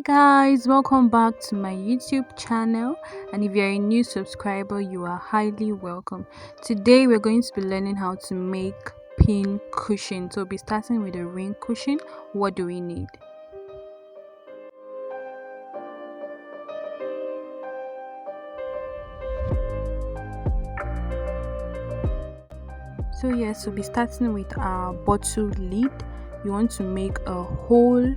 Guys, welcome back to my YouTube channel, and if you're a new subscriber, you are highly welcome. Today we're going to be learning how to make pin cushion. So we'll be starting with a ring cushion. What do we need? So yes, we'll be starting with our bottle lid. You want to make a hole,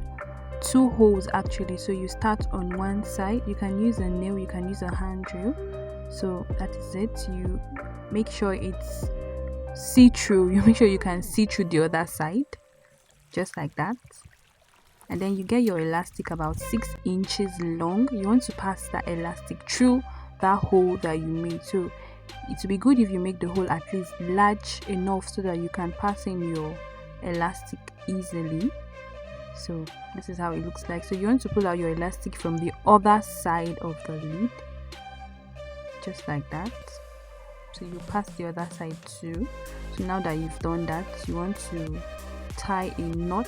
two holes actually. So you start on one side. You can use a nail, you can use a hand drill. So that is it. You make sure it's see-through. You make sure you can see through the other side, just like that. And then you get your elastic about 6 inches long. You want to pass that elastic through that hole that you made. So it will be good if you make the hole at least large enough so that you can pass in your elastic easily. So this is how it looks like. So you want to pull out your elastic from the other side of the lid, just like that. So you pass the other side too. So now that you've done that, you want to tie a knot.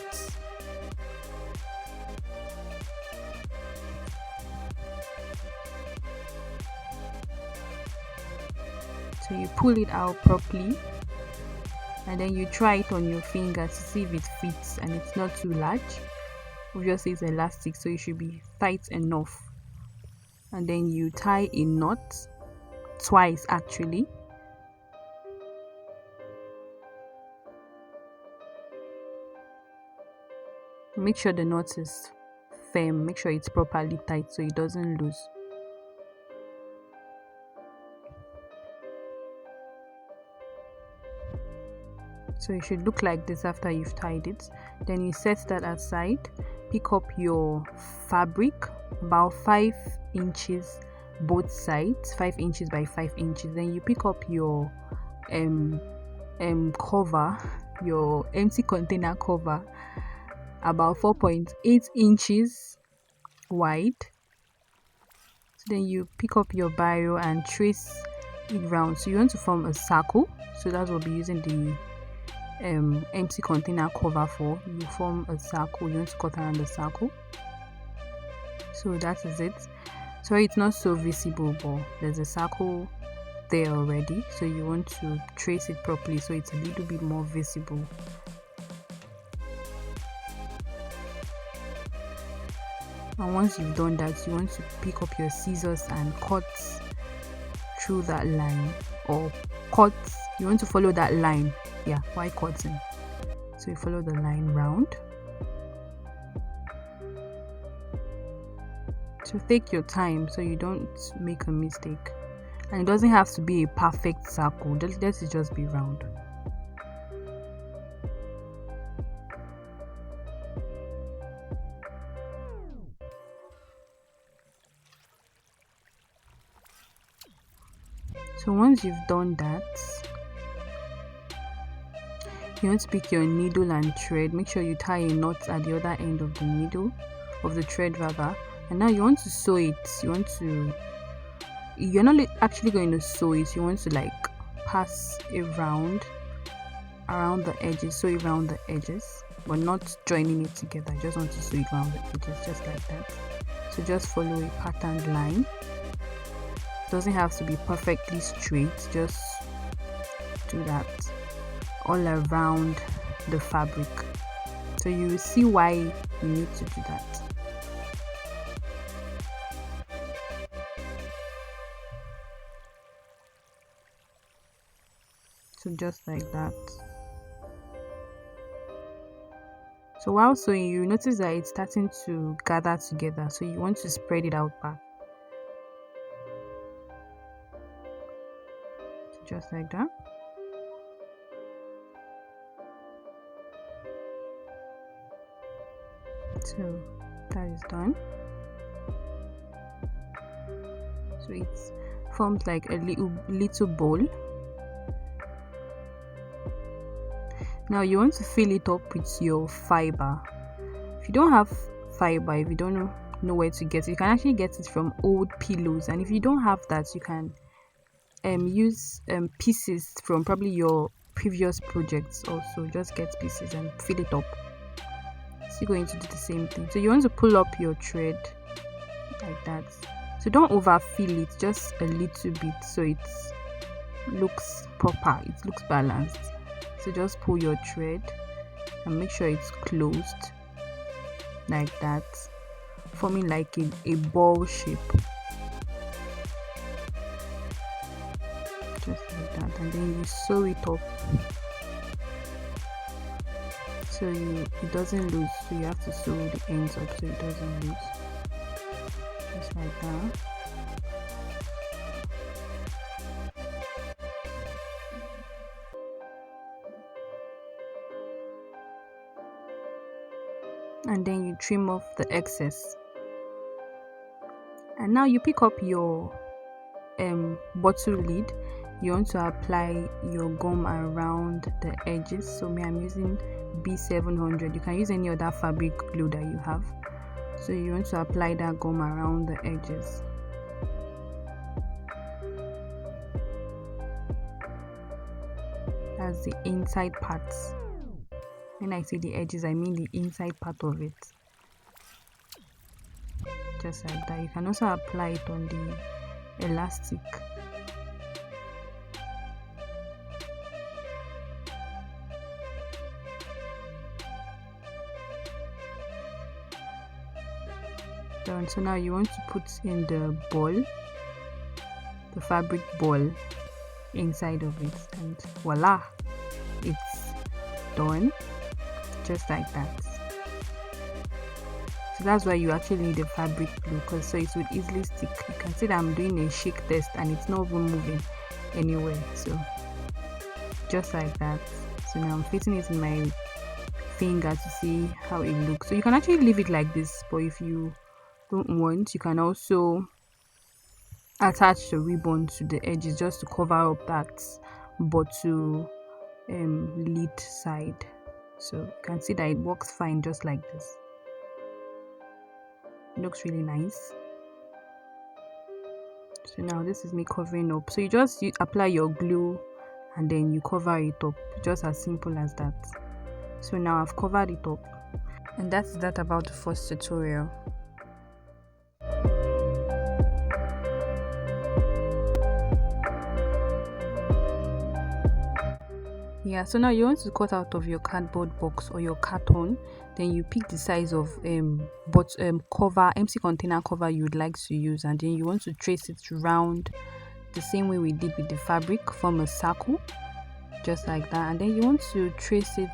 So you pull it out properly, and then you try it on your finger to see if it fits and it's not too large. Obviously it's elastic, so it should be tight enough. And then you tie a knot twice actually. Make sure the knot is firm, make sure it's properly tight so it doesn't lose. So it should look like this after you've tied it. Then you set that aside. Pick up your fabric, about 5 inches both sides, 5 inches by 5 inches. Then you pick up your cover, your empty container cover, about 4.8 inches wide. So then you pick up your biro and trace it round. So you want to form a circle. So that's what we'll be using the empty container cover for. You form a circle. You want to cut around the circle. So that is it. So it's not so visible, but there's a circle there already, so you want to trace it properly so it's a little bit more visible. And once you've done that, you want to pick up your scissors and cut through that line, or you want to follow that line, while cutting. So you follow the line round. So take your time so you don't make a mistake, and it doesn't have to be a perfect circle. Let it just be round. So once you've done that, you want to pick your needle and thread. Make sure you tie a knot at the other end of the needle, of the thread rather. And now you want to sew it. You're not actually going to sew it. You want to like pass around the edges, sew it around the edges, but not joining it together. I just want to sew it around the edges, just like that. So just follow a patterned line. Doesn't have to be perfectly straight, just do that all around the fabric. So you will see why you need to do that. So just like that. So while sewing, you notice that it's starting to gather together, so you want to spread it out back. So just like that. So that is done. So it's formed like a little bowl. Now you want to fill it up with your fiber. If you don't have fiber, if you don't know where to get it, you can actually get it from old pillows. And if you don't have that, you can use pieces from probably your previous projects also. Just get pieces and fill it up. still going to do the same thing. So you want to pull up your thread like that. So don't overfill it, just a little bit, so it looks proper, it looks balanced. So just pull your thread and make sure it's closed like that, forming like a ball shape, just like that. And then you sew it up so it doesn't lose. So you have to sew the ends up so it doesn't lose, just like that. And then you trim off the excess. And now you pick up your bottle lid. You want to apply your gum around the edges. So me, I'm using B700. You can use any other fabric glue that you have. So you want to apply that gum around the edges. That's the inside parts. When I say the edges, I mean the inside part of it, just like that. You can also apply it on the elastic. Done. So now you want to put in the ball, the fabric ball inside of it, and voila, it's done, just like that. So that's why you actually need a fabric glue, because so it will easily stick. You can see that I'm doing a shake test and it's not even moving anywhere. So just like that. So now I'm fitting it in my finger to see how it looks. So you can actually leave it like this, but if you don't want, you can also attach the ribbon to the edges just to cover up that bottle lid side. So you can see that it works fine just like this. It looks really nice. So now this is me covering up. So you just apply your glue and then you cover it up, just as simple as that. So now I've covered it up, and that's that about the first tutorial. Yeah, so now you want to cut out of your cardboard box or your carton. Then you pick the size of cover, empty container cover you would like to use, and then you want to trace it round the same way we did with the fabric, form a circle just like that. And then you want to trace it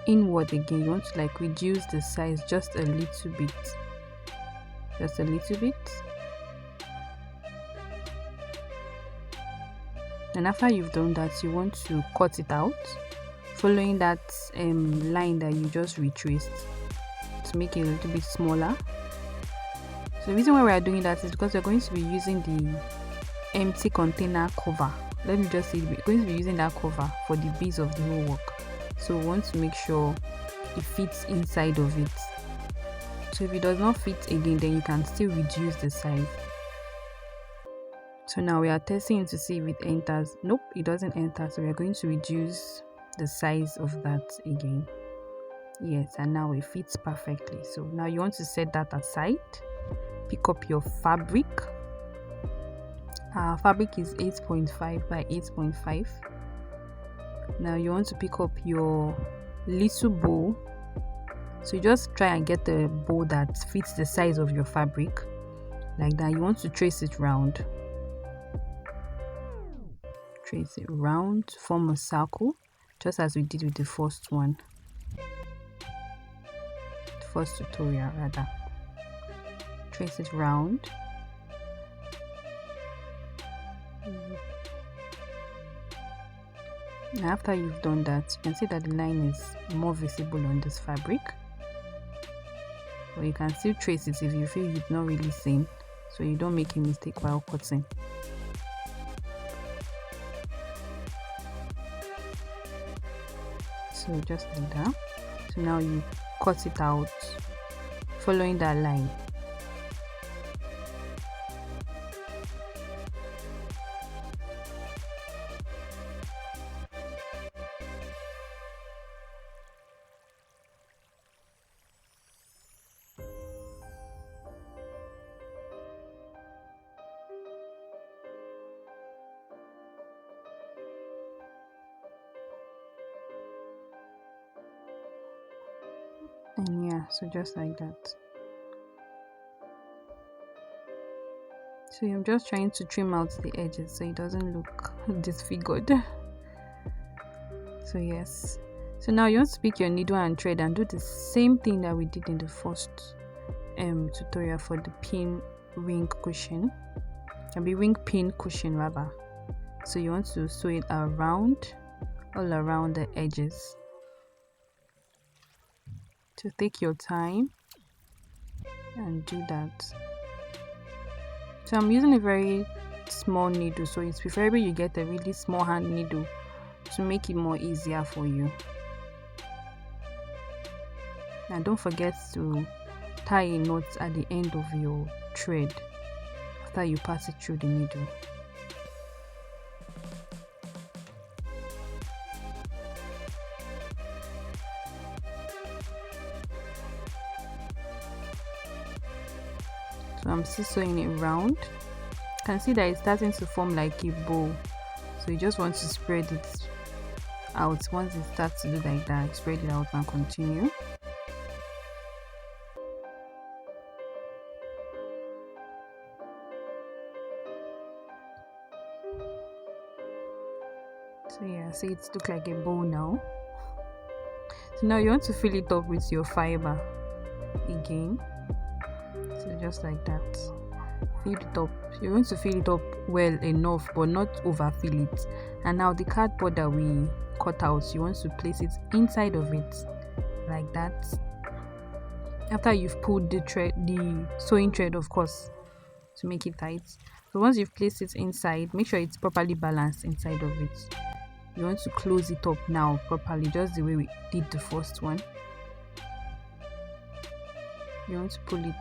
inward again. You want to like reduce the size just a little bit, just a little bit. And after you've done that, you want to cut it out following that line that you just retraced to make it a little bit smaller. So the reason why we are doing that is because we're going to be using the empty container cover. Let me just say, we're going to be using that cover for the base of the whole work. So we want to make sure it fits inside of it. So if it does not fit again, then you can still reduce the size. So now we are testing to see if it enters. Nope, it doesn't enter. So we are going to reduce the size of that again. Yes, and now it fits perfectly. So now you want to set that aside. Pick up your fabric. Our fabric is 8.5 by 8.5. Now you want to pick up your little bow. So you just try and get the bow that fits the size of your fabric like that. You want to trace it round. Trace it round, form a circle, just as we did with the first one, the first tutorial rather. Trace it round. And after you've done that, you can see that the line is more visible on this fabric, but you can still trace it if you feel you've not really seen, so you don't make a mistake while cutting. So just like that. So now you cut it out following that line. And yeah, so just like that. So I'm just trying to trim out the edges so it doesn't look disfigured. So yes, so now you want to pick your needle and thread and do the same thing that we did in the first tutorial for the pin ring cushion. Can be ring pin cushion rather. So you want to sew it around, all around the edges. So take your time and do that. So I'm using a very small needle, so it's preferable you get a really small hand needle to make it more easier for you. And don't forget to tie a knot at the end of your thread after you pass it through the needle. So I'm still sewing it round. You can see that it's starting to form like a bow, so you just want to spread it out. Once it starts to do like that, spread it out and continue. So yeah, see, it's look like a bow now. So now you want to fill it up with your fiber again. So just like that, fill it up. You're going to fill it up well enough but not overfill it. And now the cardboard that we cut out, you want to place it inside of it like that. After you've pulled the sewing thread, of course, to make it tight. So once you've placed it inside, make sure it's properly balanced inside of it. You want to close it up now properly, just the way we did the first one. You want to pull it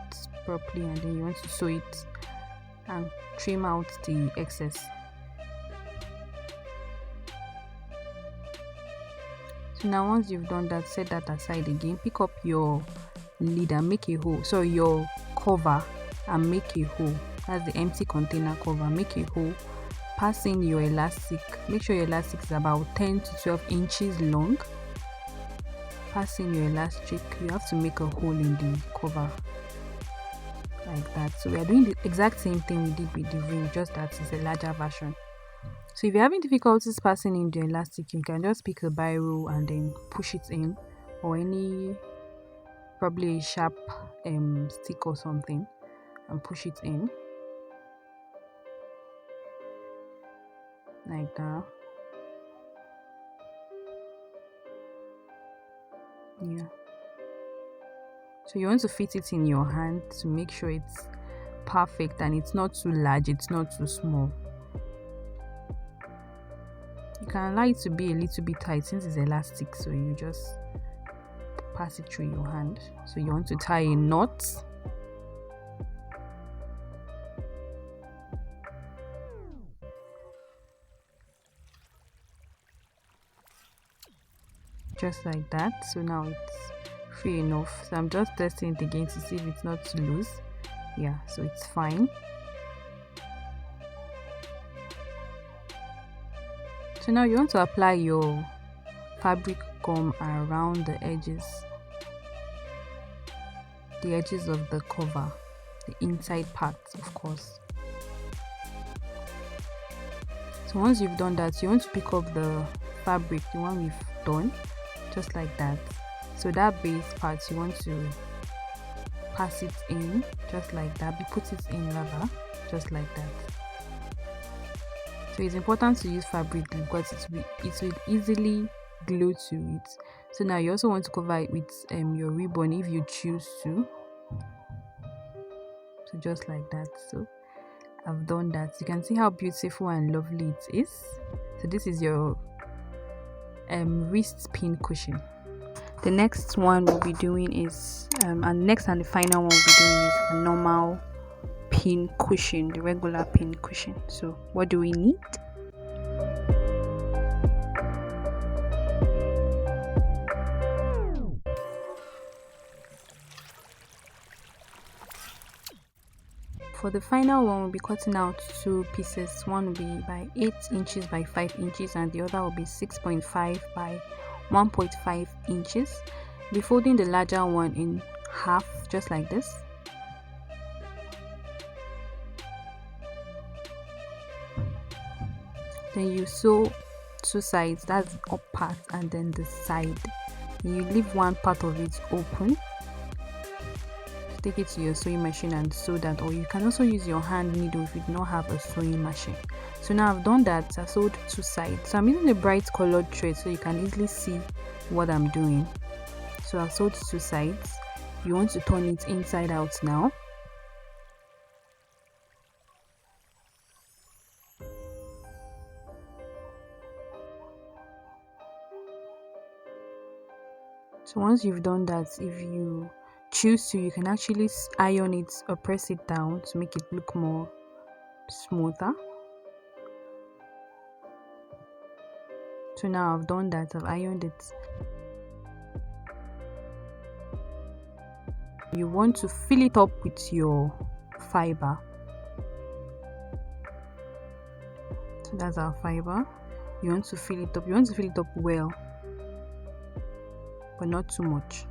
properly and then you want to sew it and trim out the excess. So now once you've done that, set that aside again. Pick up your lid and make a hole. So your cover and make a hole. That's the empty container cover. Make a hole. Pass in your elastic. Make sure your elastic is about 10 to 12 inches long. Pass in your elastic. You have to make a hole in the cover like that. So we are doing the exact same thing we did with the ring, just that it's a larger version. So if you're having difficulties passing in the elastic, you can just pick a biro and then push it in, or any probably a sharp stick or something, and push it in like that. Yeah, so you want to fit it in your hand to make sure it's perfect and it's not too large, it's not too small. You can allow it to be a little bit tight since it's elastic, so you just pass it through your hand. So you want to tie a knot. Just like that. So now it's free enough. So I'm just testing it again to see if it's not too loose. Yeah, so it's fine. So now you want to apply your fabric gum around the edges of the cover, the inside part, of course. So once you've done that, you want to pick up the fabric, the one we've done, just like that. So that base part, you want to pass it in just like that. Put it in rather, just like that. So it's important to use fabric glue because it will easily glue to it. So now you also want to cover it with your ribbon if you choose to. So just like that. So I've done that. You can see how beautiful and lovely it is. So this is your wrist pin cushion. The next one we'll be doing is and next and the final one we'll be doing is a normal pin cushion, the regular pin cushion. So what do we need? For the final one, we'll be cutting out two pieces. One will be by 8 inches by 5 inches and the other will be 6.5 by 1.5 inches. be folding the larger one in half, just like this. Then you sew two sides, that's the up part and then the side. You leave one part of it open. Take it to your sewing machine and sew that, or you can also use your hand needle if you do not have a sewing machine. So now I've done that. I sewed two sides. So I'm using a bright colored thread so you can easily see what I'm doing. So I've sewed two sides. You want to turn it inside out now. So once you've done that, if you choose to, you can actually iron it or press it down to make it look more smoother. So now I've done that, I've ironed it. You want to fill it up with your fiber. So that's our fiber. You want to fill it up. You want to fill it up well, but not too much.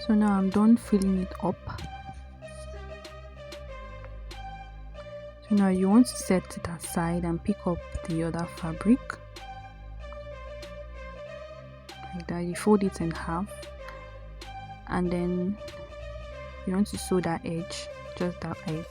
So now I'm done filling it up. So now you want to set it aside and pick up the other fabric. Like that, you fold it in half. And then you want to sew that edge, just that edge.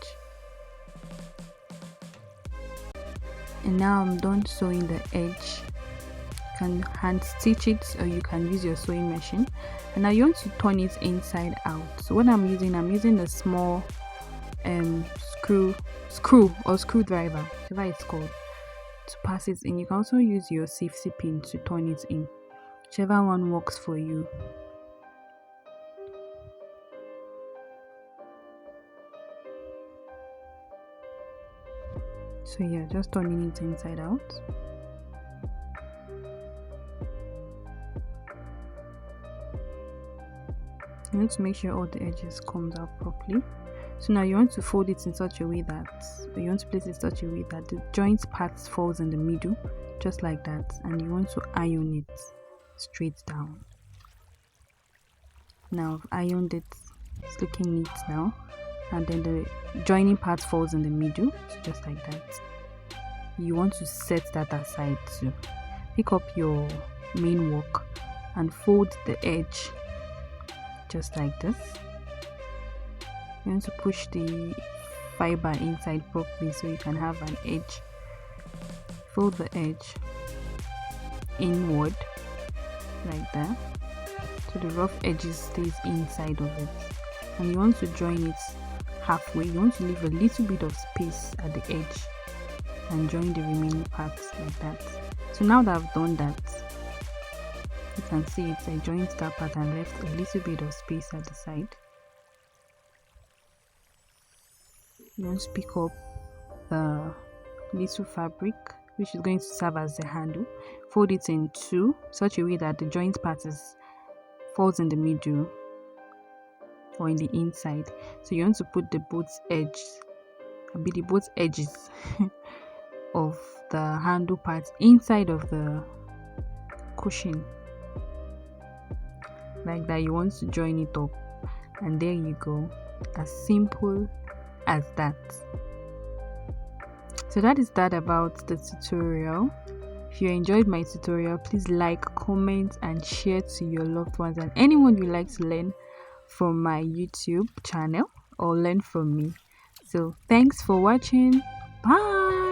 And now I'm done sewing the edge. You can hand stitch it or you can use your sewing machine. And now you want to turn it inside out. So what I'm using the small screw or screwdriver, whatever it's called, to pass it in. You can also use your safety pin to turn it in, whichever one works for you. So yeah, just turning it inside out. You want to make sure all the edges comes out properly. So now you want to fold it in such a way that, or you want to place it in such a way that the joint part falls in the middle, just like that, and you want to iron it straight down. Now I've ironed it, it's looking neat now, and then the joining part falls in the middle, so just like that. You want to set that aside too. Pick up your main work and fold the edge just like this. You want to push the fiber inside properly so you can have an edge. Fold the edge inward like that, so the rough edges stays inside of it. And you want to join it halfway. You want to leave a little bit of space at the edge and join the remaining parts like that. So now that I've done that, you can see it, I joined that part and left a little bit of space at the side. You want to pick up the little fabric which is going to serve as the handle, fold it in two such a way that the joint part falls in the middle or in the inside. So you want to put the both edges of the handle part inside of the cushion like that. You want to join it up, and there you go, as simple as that. So that is that about the tutorial. If you enjoyed my tutorial, please like, comment and share to your loved ones and anyone you like to learn from my YouTube channel or learn from me. So thanks for watching. Bye.